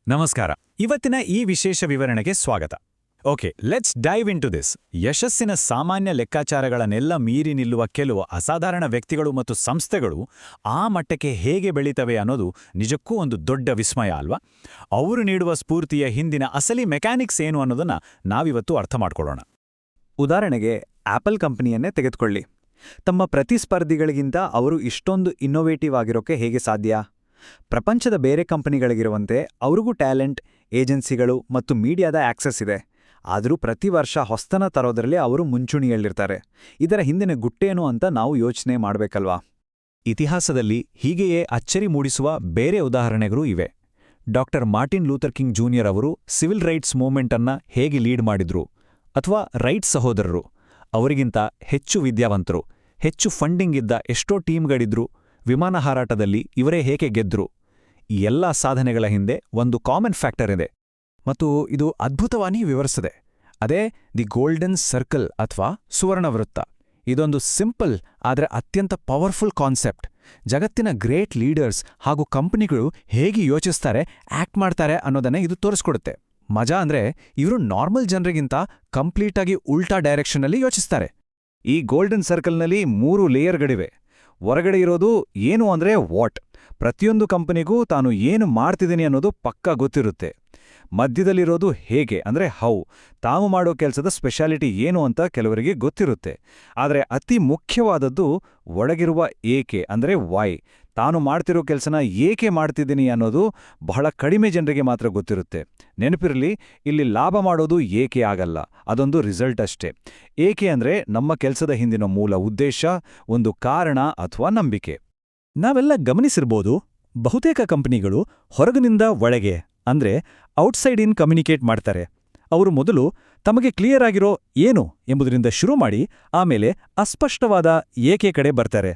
ನಮಸ್ಕಾರ. ಇವತ್ತಿನ ಈ ವಿಶೇಷ ವಿವರಣೆಗೆ ಸ್ವಾಗತ. Okay, let's dive into this. ಯಶಸ್ಸಿನ ಸಾಮಾನ್ಯ ಲೆಕ್ಕಾಚಾರಗಳನ್ನೆಲ್ಲ ಮೀರಿ ನಿಲ್ಲುವ ಕೆಲವು ಅಸಾಧಾರಣ ವ್ಯಕ್ತಿಗಳು ಮತ್ತು ಸಂಸ್ಥೆಗಳು ಆ ಮಟ್ಟಕ್ಕೆ ಹೇಗೆ ಬೆಳೀತವೆ ಅನ್ನೋದು ನಿಜಕ್ಕೂ ಒಂದು ದೊಡ್ಡ ವಿಸ್ಮಯ ಅಲ್ವಾ? ಅವರು ನೀಡುವ ಸ್ಫೂರ್ತಿಯ ಹಿಂದಿನ ಅಸಲಿ ಮೆಕ್ಯಾನಿಕ್ಸ್ ಏನು ಅನ್ನೋದನ್ನ ನಾವಿವತ್ತು ಅರ್ಥ ಮಾಡ್ಕೊಳ್ಳೋಣ. ಉದಾಹರಣೆಗೆ ಆಪಲ್ ಕಂಪನಿಯನ್ನೇ ತೆಗೆದುಕೊಳ್ಳಿ. ತಮ್ಮ ಪ್ರತಿಸ್ಪರ್ಧಿಗಳಿಗಿಂತ ಅವರು ಇಷ್ಟೊಂದು ಇನ್ನೋವೇಟಿವ್ ಆಗಿರೋಕೆ ಹೇಗೆ ಸಾಧ್ಯ? ಪ್ರಪಂಚದ ಬೇರೆ ಕಂಪನಿಗಳಿಗಿರುವಂತೆ ಅವ್ರಿಗೂ ಟ್ಯಾಲೆಂಟ್, ಏಜೆನ್ಸಿಗಳು ಮತ್ತು ಮೀಡಿಯಾದ ಆಕ್ಸೆಸ್ ಇದೆ. ಆದರೂ ಪ್ರತಿ ವರ್ಷ ಹೊಸ್ತನ ತರೋದರಲ್ಲಿ ಅವರು ಮುಂಚೂಣಿಯಲ್ಲಿರ್ತಾರೆ. ಇದರ ಹಿಂದಿನ ಗುಟ್ಟೇನು ಅಂತ ನಾವು ಯೋಚನೆ ಮಾಡಬೇಕಲ್ವಾ? ಇತಿಹಾಸದಲ್ಲಿ ಹೀಗೆಯೇ ಅಚ್ಚರಿ ಮೂಡಿಸುವ ಬೇರೆ ಉದಾಹರಣೆಗಳು ಇವೆ. Doctor Martin Luther king junior ಅವರು ಸಿವಿಲ್ ರೈಟ್ಸ್ ಮೂವ್ಮೆಂಟ್ ಅನ್ನ ಹೇಗೆ ಲೀಡ್ ಮಾಡಿದ್ರು, ಅಥವಾ ರೈಟ್ ಸಹೋದರರು ಅವರಿಗಿಂತ ಹೆಚ್ಚು ವಿದ್ಯಾವಂತರು, ಹೆಚ್ಚು ಫಂಡಿಂಗ್ ಇದ್ದ ಎಷ್ಟೋ ಟೀಮ್ಗಳಿದ್ರು, ವಿಮಾನ ಹಾರಾಟದಲ್ಲಿ ಇವರೇ ಹೇಗೆ ಗೆದ್ರು. ಈ ಎಲ್ಲಾ ಸಾಧನೆಗಳ ಹಿಂದೆ ಒಂದು ಕಾಮನ್ ಫ್ಯಾಕ್ಟರ್ ಇದೆ, ಮತ್ತು ಇದು ಅದ್ಭುತವಾಗಿ ವಿವರಿಸಿದೆ. ಅದೇ ದಿ ಗೋಲ್ಡನ್ ಸರ್ಕಲ್ ಅಥವಾ ಸುವರ್ಣ ವೃತ್ತ. ಇದೊಂದು ಸಿಂಪಲ್ ಆದರೆ ಅತ್ಯಂತ ಪವರ್ಫುಲ್ ಕಾನ್ಸೆಪ್ಟ್. ಜಗತ್ತಿನ ಗ್ರೇಟ್ ಲೀಡರ್ಸ್ ಹಾಗೂ ಕಂಪನಿಗಳು ಹೇಗೆ ಯೋಚಿಸ್ತಾರೆ, ಆಕ್ಟ್ ಮಾಡ್ತಾರೆ ಅನ್ನೋದನ್ನೇ ಇದು ತೋರಿಸ್ಕೊಡುತ್ತೆ. ಮಜಾ ಅಂದ್ರೆ ಇವರು ನಾರ್ಮಲ್ ಜನರಿಗಿಂತ ಕಂಪ್ಲೀಟಾಗಿ ಉಲ್ಟಾ ಡೈರೆಕ್ಷನ್ನಲ್ಲಿ ಯೋಚಿಸ್ತಾರೆ. ಈ ಗೋಲ್ಡನ್ ಸರ್ಕಲ್ನಲ್ಲಿ 3 ಲೇಯರ್ಗಳಿವೆ. ಹೊರಗಡೆ ಇರೋದು ಏನು ಅಂದ್ರೆ ವಾಟ್. ಪ್ರತಿಯೊಂದು ಕಂಪನಿಗೂ ತಾನು ಏನು ಮಾಡ್ತಿದ್ದೀನಿ ಅನ್ನೋದು ಪಕ್ಕಾ ಗೊತ್ತಿರುತ್ತೆ. ಮಧ್ಯದಲ್ಲಿರೋದು ಹೇಗೆ ಅಂದ್ರೆ ಹೌ. ತಾವು ಮಾಡೋ ಕೆಲಸದ ಸ್ಪೆಷಾಲಿಟಿ ಏನು ಅಂತ ಕೆಲವರಿಗೆ ಗೊತ್ತಿರುತ್ತೆ. ಆದರೆ ಅತಿ ಮುಖ್ಯವಾದದ್ದು ಒಳಗಿರುವ ಏಕೆ ಅಂದ್ರೆ ವೈ. ತಾನು ಮಾಡ್ತಿರೋ ಕೆಲಸನ ಏಕೆ ಮಾಡ್ತಿದ್ದೀನಿ ಅನ್ನೋದು ಬಹಳ ಕಡಿಮೆ ಜನರಿಗೆ ಮಾತ್ರ ಗೊತ್ತಿರುತ್ತೆ. ನೆನಪಿರಲಿ, ಇಲ್ಲಿ ಲಾಭ ಮಾಡೋದು ಏಕೆ ಆಗಲ್ಲ, ಅದೊಂದು ರಿಸಲ್ಟ್ ಅಷ್ಟೇ. ಏಕೆ ಅಂದ್ರೆ ನಮ್ಮ ಕೆಲಸದ ಹಿಂದಿನ ಮೂಲ ಉದ್ದೇಶ, ಒಂದು ಕಾರಣ ಅಥವಾ ನಂಬಿಕೆ. ನಾವೆಲ್ಲ ಗಮನಿಸಿರ್ಬೋದು, ಬಹುತೇಕ ಕಂಪನಿಗಳು ಹೊರಗಿನಿಂದ ಒಳಗೆ ಅಂದ್ರೆ ಔಟ್ಸೈಡ್ ಇನ್ ಕಮ್ಯುನಿಕೇಟ್ ಮಾಡ್ತಾರೆ. ಅವರು ಮೊದಲು ತಮಗೆ ಕ್ಲಿಯರ್ ಆಗಿರೋ ಏನು ಎಂಬುದರಿಂದ ಶುರು ಮಾಡಿ ಆಮೇಲೆ ಅಸ್ಪಷ್ಟವಾದ ಏಕೆ ಕಡೆ ಬರ್ತಾರೆ.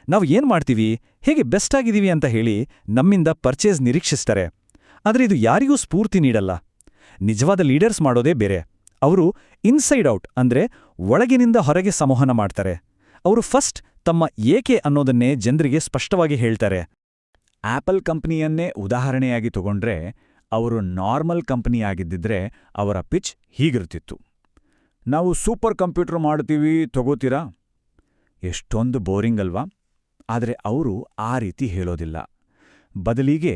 ನಾವು ಏನ್ ಮಾಡ್ತೀವಿ, ಹೇಗೆ ಬೆಸ್ಟ್ ಆಗಿದೀವಿ ಅಂತ ಹೇಳಿ ನಮ್ಮಿಂದ ಪರ್ಚೇಸ್ ನಿರೀಕ್ಷಿಸ್ತಾರೆ. ಆದರೆ ಇದು ಯಾರಿಗೂ ಸ್ಫೂರ್ತಿ ನೀಡಲ್ಲ. ನಿಜವಾದ ಲೀಡರ್ಸ್ ಮಾಡೋದೇ ಬೇರೆ. ಅವರು ಇನ್ಸೈಡ್ ಔಟ್ ಅಂದ್ರೆ ಒಳಗಿನಿಂದ ಹೊರಗೆ ಸಂವಹನ ಮಾಡ್ತಾರೆ. ಅವರು ಫಸ್ಟ್ ತಮ್ಮ ಏಕೆ ಅನ್ನೋದನ್ನೇ ಜನರಿಗೆ ಸ್ಪಷ್ಟವಾಗಿ ಹೇಳ್ತಾರೆ. ಆಪಲ್ ಕಂಪನಿಯನ್ನೇ ಉದಾಹರಣೆಯಾಗಿ ತಗೊಂಡ್ರೆ, ಅವರು ನಾರ್ಮಲ್ ಕಂಪನಿಯಾಗಿದ್ದಿದ್ರೆ ಅವರ ಪಿಚ್ ಹೀಗಿರ್ತಿತ್ತು: ನಾವು ಸೂಪರ್ ಕಂಪ್ಯೂಟರ್ ಮಾಡ್ತೀವಿ, ತಗೋತೀರಾ? ಎಷ್ಟೊಂದು ಬೋರಿಂಗ್ ಅಲ್ವಾ? ಆದರೆ ಅವರು ಆ ರೀತಿ ಹೇಳೋದಿಲ್ಲ. ಬದಲಿಗೆ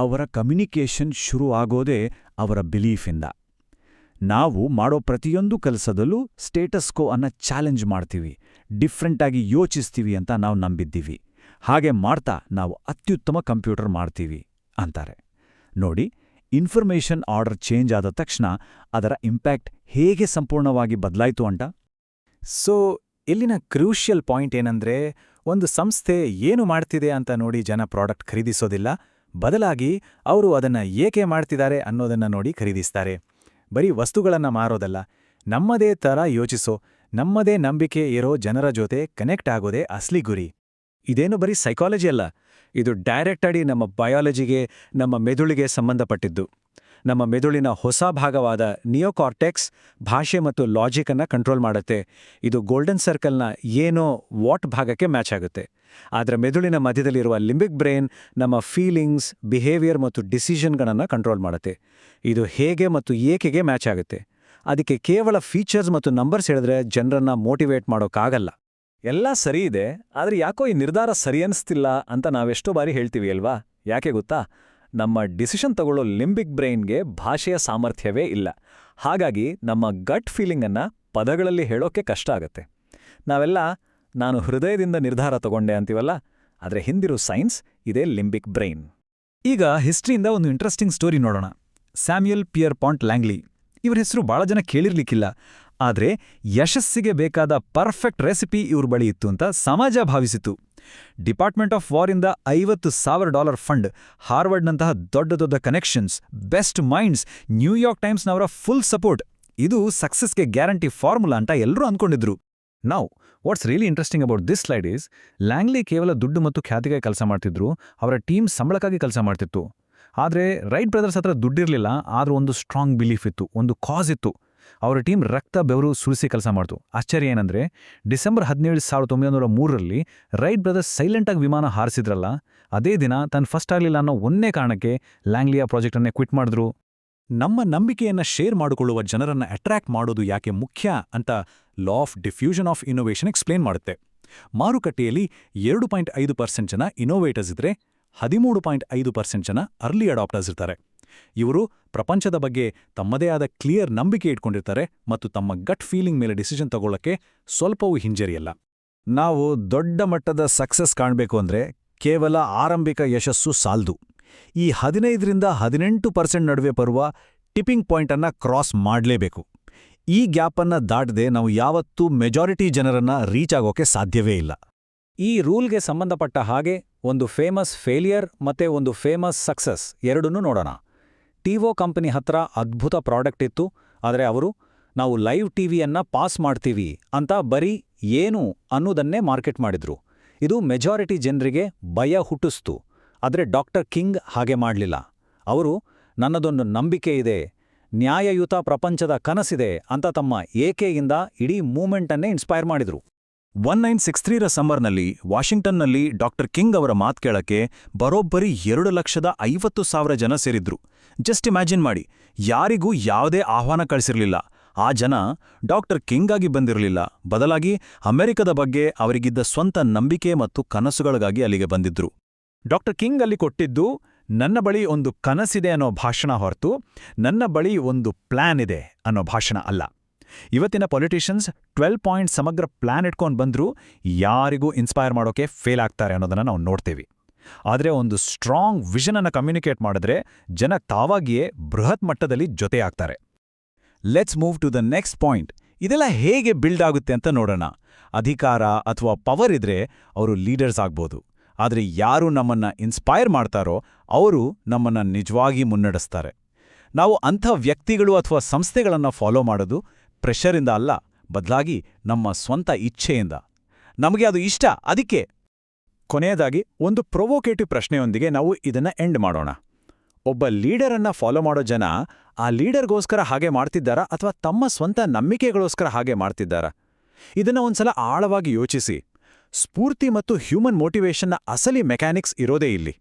ಅವರ ಕಮ್ಯುನಿಕೇಷನ್ ಶುರು ಆಗೋದೇ ಅವರ ಬಿಲೀಫಿಂದ. ನಾವು ಮಾಡೋ ಪ್ರತಿಯೊಂದು ಕೆಲಸದಲ್ಲೂ ಸ್ಟೇಟಸ್ ಕೋ ಅನ್ನ ಚಾಲೆಂಜ್ ಮಾಡ್ತೀವಿ, ಡಿಫ್ರೆಂಟಾಗಿ ಯೋಚಿಸ್ತೀವಿ ಅಂತ ನಾವು ನಂಬಿದ್ದೀವಿ. ಹಾಗೆ ಮಾಡ್ತಾ ನಾವು ಅತ್ಯುತ್ತಮ ಕಂಪ್ಯೂಟರ್ ಮಾಡ್ತೀವಿ ಅಂತಾರೆ. ನೋಡಿ, ಇನ್ಫಾರ್ಮೇಷನ್ ಆರ್ಡರ್ ಚೇಂಜ್ ಆದ ತಕ್ಷಣ ಅದರ ಇಂಪ್ಯಾಕ್ಟ್ ಹೇಗೆ ಸಂಪೂರ್ಣವಾಗಿ ಬದಲಾಯಿತು ಅಂತ. ಸೊ ಇಲ್ಲಿನ ಕ್ರೂಷಿಯಲ್ ಪಾಯಿಂಟ್ ಏನಂದ್ರೆ, ಒಂದು ಸಂಸ್ಥೆ ಏನು ಮಾಡ್ತಿದೆ ಅಂತ ನೋಡಿ ಜನ ಪ್ರಾಡಕ್ಟ್ ಖರೀದಿಸೋದಿಲ್ಲ, ಬದಲಾಗಿ ಅವರು ಅದನ್ನ ಏಕೆ ಮಾಡ್ತಿದ್ದಾರೆ ಅನ್ನೋದನ್ನ ನೋಡಿ ಖರೀದಿಸ್ತಾರೆ. ಬರೀ ವಸ್ತುಗಳನ್ನ ಮಾರೋದಲ್ಲ, ನಮ್ಮದೇ ಥರ ಯೋಚಿಸೋ, ನಮ್ಮದೇ ನಂಬಿಕೆ ಇರೋ ಜನರ ಜೊತೆ ಕನೆಕ್ಟ್ ಆಗೋದೇ ಅಸ್ಲಿ ಗುರಿ. ಇದೇನು ಬರೀ ಸೈಕಾಲಜಿ ಅಲ್ಲ, ಇದು ಡೈರೆಕ್ಟಾಗಿ ನಮ್ಮ ಬಯಾಲಜಿಗೆ, ನಮ್ಮ ಮೆದುಳಿಗೆ ಸಂಬಂಧಪಟ್ಟಿದ್ದು. ನಮ್ಮ ಮೆದುಳಿನ ಹೊಸ ಭಾಗವಾದ ನಿಯೋಕಾರ್ಟೆಕ್ಸ್ ಭಾಷೆ ಮತ್ತು ಲಾಜಿಕ್ ಅನ್ನ ಕಂಟ್ರೋಲ್ ಮಾಡುತ್ತೆ. ಇದು ಗೋಲ್ಡನ್ ಸರ್ಕಲ್ನ ಏನೋ ವಾಟ್ ಭಾಗಕ್ಕೆ ಮ್ಯಾಚ್ ಆಗುತ್ತೆ. ಆದರೆ ಮೆದುಳಿನ ಮಧ್ಯದಲ್ಲಿರುವ ಲಿಂಬಿಕ್ ಬ್ರೈನ್ ನಮ್ಮ ಫೀಲಿಂಗ್ಸ್, ಬಿಹೇವಿಯರ್ ಮತ್ತು ಡಿಸಿಷನ್ಗಳನ್ನು ಕಂಟ್ರೋಲ್ ಮಾಡುತ್ತೆ. ಇದು ಹೇಗೆ ಮತ್ತು ಏಕೆಗೆ ಮ್ಯಾಚ್ ಆಗುತ್ತೆ. ಅದಕ್ಕೆ ಕೇವಲ ಫೀಚರ್ಸ್ ಮತ್ತು ನಂಬರ್ಸ್ ಹೇಳಿದ್ರೆ ಜನರನ್ನ ಮೋಟಿವೇಟ್ ಮಾಡೋಕ್ಕಾಗಲ್ಲ. ಎಲ್ಲ ಸರಿ ಇದೆ, ಆದರೆ ಯಾಕೋ ಈ ನಿರ್ಧಾರ ಸರಿ ಅನಿಸ್ತಿಲ್ಲ ಅಂತ ನಾವೆಷ್ಟೋ ಬಾರಿ ಹೇಳ್ತೀವಿ ಅಲ್ವಾ? ಯಾಕೆ ಗೊತ್ತಾ? ನಮ್ಮ ಡಿಸಿಷನ್ ತಗೊಳ್ಳೋ ಲಿಂಬಿಕ್ ಬ್ರೈನ್ಗೆ ಭಾಷೆಯ ಸಾಮರ್ಥ್ಯವೇ ಇಲ್ಲ. ಹಾಗಾಗಿ ನಮ್ಮ ಗಟ್ ಫೀಲಿಂಗನ್ನು ಪದಗಳಲ್ಲಿ ಹೇಳೋಕ್ಕೆ ಕಷ್ಟ ಆಗತ್ತೆ. ನಾವೆಲ್ಲ ನಾನು ಹೃದಯದಿಂದ ನಿರ್ಧಾರ ತಗೊಂಡೆ ಅಂತೀವಲ್ಲ, ಆದರೆ ಹಿಂದಿರೋ ಸೈನ್ಸ್ ಇದೇ ಲಿಂಬಿಕ್ ಬ್ರೈನ್. ಈಗ ಹಿಸ್ಟ್ರಿಯಿಂದ ಒಂದು ಇಂಟ್ರೆಸ್ಟಿಂಗ್ ಸ್ಟೋರಿ ನೋಡೋಣ. ಸ್ಯಾಮ್ಯುಯಲ್ ಪಿಯರ್ಪಾಂಟ್ ಲ್ಯಾಂಗ್ಲಿ ಇವ್ರ ಹೆಸರು ಭಾಳ ಜನ ಕೇಳಿರ್ಲಿಕ್ಕಿಲ್ಲ. ಆದರೆ ಯಶಸ್ಸಿಗೆ ಬೇಕಾದ ಪರ್ಫೆಕ್ಟ್ ರೆಸಿಪಿ ಇವ್ರ ಬಳಿ ಇತ್ತು ಅಂತ ಸಮಾಜ ಭಾವಿಸಿತು. ಡಿಪಾರ್ಟ್ಮೆಂಟ್ ಆಫ್ ವಾರಿಂದ $50,000 ಫಂಡ್, ಹಾರ್ವರ್ಡ್ನಂತಹ ದೊಡ್ಡ ದೊಡ್ಡ ಕನೆಕ್ಷನ್ಸ್, ಬೆಸ್ಟ್ ಮೈಂಡ್ಸ್, ನ್ಯೂಯಾರ್ಕ್ ಟೈಮ್ಸ್ನವರ ಫುಲ್ ಸಪೋರ್ಟ್. ಇದು ಸಕ್ಸಸ್ಗೆ ಗ್ಯಾರಂಟಿ ಫಾರ್ಮುಲಾ ಅಂತ ಎಲ್ಲರೂ ಅಂದ್ಕೊಂಡಿದ್ರು. ನಾವು what's really interesting about this slide is, Langley ಕೇವಲ ದುಡ್ಡು ಮತ್ತು ಖ್ಯಾತಿಗಾಗಿ ಕೆಲಸ ಮಾಡ್ತಿದ್ರು, ಅವರ ಟೀಮ್ ಸಂಬಳಕ್ಕಾಗಿ ಕೆಲಸ ಮಾಡ್ತಿತ್ತು. ಆದರೆ ರೈಟ್ ಬ್ರದರ್ಸ್ ಹತ್ರ ದುಡ್ಡಿರಲಿಲ್ಲ, ಆದರೂ ಒಂದು ಸ್ಟ್ರಾಂಗ್ ಬಿಲೀಫ್ ಇತ್ತು, ಒಂದು ಕಾಸ್ ಇತ್ತು. ಅವರ ಟೀಮ್ ರಕ್ತ ಬೆವರು ಸುರಿಸಿ ಕೆಲಸ ಮಾಡ್ತು. ಆಶ್ಚರ್ಯ ಏನಂದ್ರೆ, ಡಿಸೆಂಬರ್ 17, 1903ರಲ್ಲಿ ರೈಟ್ ಬ್ರದರ್ಸ್ ಸೈಲೆಂಟಾಗಿ ವಿಮಾನ ಹಾರಿಸಿದ್ರಲ್ಲ, ಅದೇ ದಿನ ತನ್ನ ಫಸ್ಟ್ ಆಗಲಿಲ್ಲ ಅನ್ನೋ ಒಂದೇ ಕಾರಣಕ್ಕೆ ಲ್ಯಾಂಗ್ಲಿಯಾ ಪ್ರಾಜೆಕ್ಟನ್ನೇ ಕ್ವಿಟ್ ಮಾಡಿದ್ರು. ನಮ್ಮ ನಂಬಿಕೆಯನ್ನ ಶೇರ್ ಮಾಡಿಕೊಳ್ಳುವ ಜನರನ್ನ ಅಟ್ರಾಕ್ಟ್ ಮಾಡೋದು ಯಾಕೆ ಮುಖ್ಯ ಅಂತ law of diffusion of innovation explain ಮಾಡುತ್ತೆ. ಮಾರುಕಟ್ಟೆಯಲ್ಲಿ 2.5% ಜನ ಇನ್ನೋವೇಟರ್ಸ್ ಇದ್ರೆ 13.5% ಜನ ಅರ್ಲಿ ಅಡಾಪ್ಟರ್ಸ್ ಇರ್ತಾರೆ. ಇವರು ಪ್ರಪಂಚದ ಬಗ್ಗೆ ತಮ್ಮದೇ ಆದ ಕ್ಲಿಯರ್ ನಂಬಿಕೆ ಇಟ್ಕೊಂಡಿರ್ತಾರೆ ಮತ್ತು ತಮ್ಮ ಗಟ್ ಫೀಲಿಂಗ್ ಮೇಲೆ ಡಿಸಿಷನ್ ತಗೊಳ್ಳಕ್ಕೆ ಸ್ವಲ್ಪವೂ ಹಿಂಜರಿಯಲ್ಲ. ನಾವು ದೊಡ್ಡ ಮಟ್ಟದ ಸಕ್ಸಸ್ ಕಾಣಬೇಕು ಅಂದ್ರೆ ಕೇವಲ ಆರಂಭಿಕ ಯಶಸ್ಸು ಸಾಲ್ದು. ಈ 15% ನಡುವೆ ಬರುವ ಟಿಪ್ಪಿಂಗ್ ಪಾಯಿಂಟನ್ನು ಕ್ರಾಸ್ ಮಾಡಲೇಬೇಕು. ಈ ಗ್ಯಾಪನ್ನು ದಾಟದೆ ನಾವು ಯಾವತ್ತೂ ಮೆಜಾರಿಟಿ ಜನರನ್ನ ರೀಚ್ ಆಗೋಕೆ ಸಾಧ್ಯವೇ ಇಲ್ಲ. ಈ ರೂಲ್ಗೆ ಸಂಬಂಧಪಟ್ಟ ಹಾಗೆ ಒಂದು ಫೇಮಸ್ ಫೇಲಿಯರ್ ಮತ್ತೆ ಒಂದು ಫೇಮಸ್ ಸಕ್ಸಸ್ ಎರಡನ್ನೂ ನೋಡೋಣ. ಟಿವೋ ಕಂಪನಿ ಹತ್ರ ಅದ್ಭುತ ಪ್ರಾಡಕ್ಟ್ ಇತ್ತು, ಆದರೆ ಅವರು ನಾವು ಲೈವ್ ಟಿವಿಯನ್ನ ಪಾಸ್ ಮಾಡ್ತೀವಿ ಅಂತ ಬರೀ ಏನು ಅನ್ನೋದನ್ನೇ ಮಾರ್ಕೆಟ್ ಮಾಡಿದ್ರು. ಇದು ಮೆಜಾರಿಟಿ ಜನರಿಗೆ ಭಯ ಹುಟ್ಟಿಸ್ತು. ಆದರೆ ಡಾಕ್ಟರ್ ಕಿಂಗ್ ಹಾಗೆ ಮಾಡಲಿಲ್ಲ. ಅವರು ನನ್ನದೊಂದು ನಂಬಿಕೆ ಇದೆ, ನ್ಯಾಯಯುತ ಪ್ರಪಂಚದ ಕನಸಿದೆ ಅಂತ ತಮ್ಮ ಏಕೆಯಿಂದ ಇಡೀ ಮೂವ್ಮೆಂಟನ್ನೇ ಇನ್ಸ್ಪೈರ್ ಮಾಡಿದ್ರು. 1963ರ ಸಮ್ಮರ್ನಲ್ಲಿ ವಾಷಿಂಗ್ಟನ್ನಲ್ಲಿ ಡಾಕ್ಟರ್ ಕಿಂಗ್ ಅವರ ಮಾತು ಕೇಳಕ್ಕೆ ಬರೋಬ್ಬರಿ 2,50,000 ಜನ ಸೇರಿದ್ರು. ಜಸ್ಟ್ ಇಮ್ಯಾಜಿನ್ ಮಾಡಿ, ಯಾರಿಗೂ ಯಾವುದೇ ಆಹ್ವಾನ ಕಳಿಸಿರಲಿಲ್ಲ. ಆ ಜನ ಡಾಕ್ಟರ್ ಕಿಂಗ್ ಆಗಿ ಬಂದಿರಲಿಲ್ಲ, ಬದಲಾಗಿ ಅಮೆರಿಕದ ಬಗ್ಗೆ ಅವರಿಗಿದ್ದ ಸ್ವಂತ ನಂಬಿಕೆ ಮತ್ತು ಕನಸುಗಳಿಗಾಗಿ ಅಲ್ಲಿಗೆ ಬಂದಿದ್ರು. ಡಾಕ್ಟರ್ ಕಿಂಗ್ ಅಲ್ಲಿ ಕೊಟ್ಟಿದ್ದು ನನ್ನ ಬಳಿ ಒಂದು ಕನಸಿದೆ ಅನ್ನೋ ಭಾಷಣ ಹೊರತು ನನ್ನ ಬಳಿ ಒಂದು ಪ್ಲಾನ್ ಇದೆ ಅನ್ನೋ ಭಾಷಣ ಅಲ್ಲ. ಇವತ್ತಿನ ಪೊಲಿಟಿಷಿಯನ್ಸ್ 12 ಪಾಯಿಂಟ್ ಸಮಗ್ರ ಪ್ಲಾನ್ ಇಟ್ಕೊಂಡು ಬಂದ್ರೂ ಯಾರಿಗೂ ಇನ್ಸ್ಪೈರ್ ಮಾಡೋಕೆ ಫೇಲ್ ಆಗ್ತಾರೆ ಅನ್ನೋದನ್ನ ನಾವು ನೋಡ್ತೇವೆ. ಆದರೆ ಒಂದು ಸ್ಟ್ರಾಂಗ್ ವಿಷನ್ ಅನ್ನು ಕಮ್ಯುನಿಕೇಟ್ ಮಾಡಿದ್ರೆ ಜನ ತಾವಾಗಿಯೇ ಬೃಹತ್ ಮಟ್ಟದಲ್ಲಿ ಜೊತೆಯಾಗ್ತಾರೆ. Let's move to the next point. ಇದೆಲ್ಲ ಹೇಗೆ ಬಿಲ್ಡ್ ಆಗುತ್ತೆ ಅಂತ ನೋಡೋಣ. ಅಧಿಕಾರ ಅಥವಾ ಪವರ್ ಇದ್ರೆ ಅವರು ಲೀಡರ್ಸ್ ಆಗ್ಬೋದು, ಆದರೆ ಯಾರು ನಮ್ಮನ್ನ ಇನ್ಸ್ಪೈರ್ ಮಾಡ್ತಾರೋ ಅವರು ನಮ್ಮನ್ನ ನಿಜವಾಗಿ ಮುನ್ನಡೆಸ್ತಾರೆ. ನಾವು ಅಂಥ ವ್ಯಕ್ತಿಗಳು ಅಥವಾ ಸಂಸ್ಥೆಗಳನ್ನು ಫಾಲೋ ಮಾಡೋದು ಪ್ರೆಷರಿಂದ ಅಲ್ಲ, ಬದಲಾಗಿ ನಮ್ಮ ಸ್ವಂತ ಇಚ್ಛೆಯಿಂದ. ನಮಗೆ ಅದು ಇಷ್ಟ, ಅದಕ್ಕೆ. ಕೊನೆಯದಾಗಿ ಒಂದು ಪ್ರೊವೋಕೇಟಿವ್ ಪ್ರಶ್ನೆಯೊಂದಿಗೆ ನಾವು ಇದನ್ನ ಎಂಡ್ ಮಾಡೋಣ. ಒಬ್ಬ ಲೀಡರನ್ನ ಫಾಲೋ ಮಾಡೋ ಜನ ಆ ಲೀಡರ್ಗೋಸ್ಕರ ಹಾಗೆ ಮಾಡ್ತಿದ್ದಾರಾ ಅಥವಾ ತಮ್ಮ ಸ್ವಂತ ನಂಬಿಕೆಗೋಸ್ಕರ ಹಾಗೆ ಮಾಡ್ತಿದ್ದಾರಾ? ಇದನ್ನ ಒಂದ್ಸಲ ಆಳವಾಗಿ ಯೋಚಿಸಿ. ಸ್ಫೂರ್ತಿ ಮತ್ತು ಹ್ಯೂಮನ್ ಮೋಟಿವೇಶನ್ನ ಅಸಲಿ ಮೆಕ್ಯಾನಿಕ್ಸ್ ಇರೋದೇ ಇಲ್ಲಿ.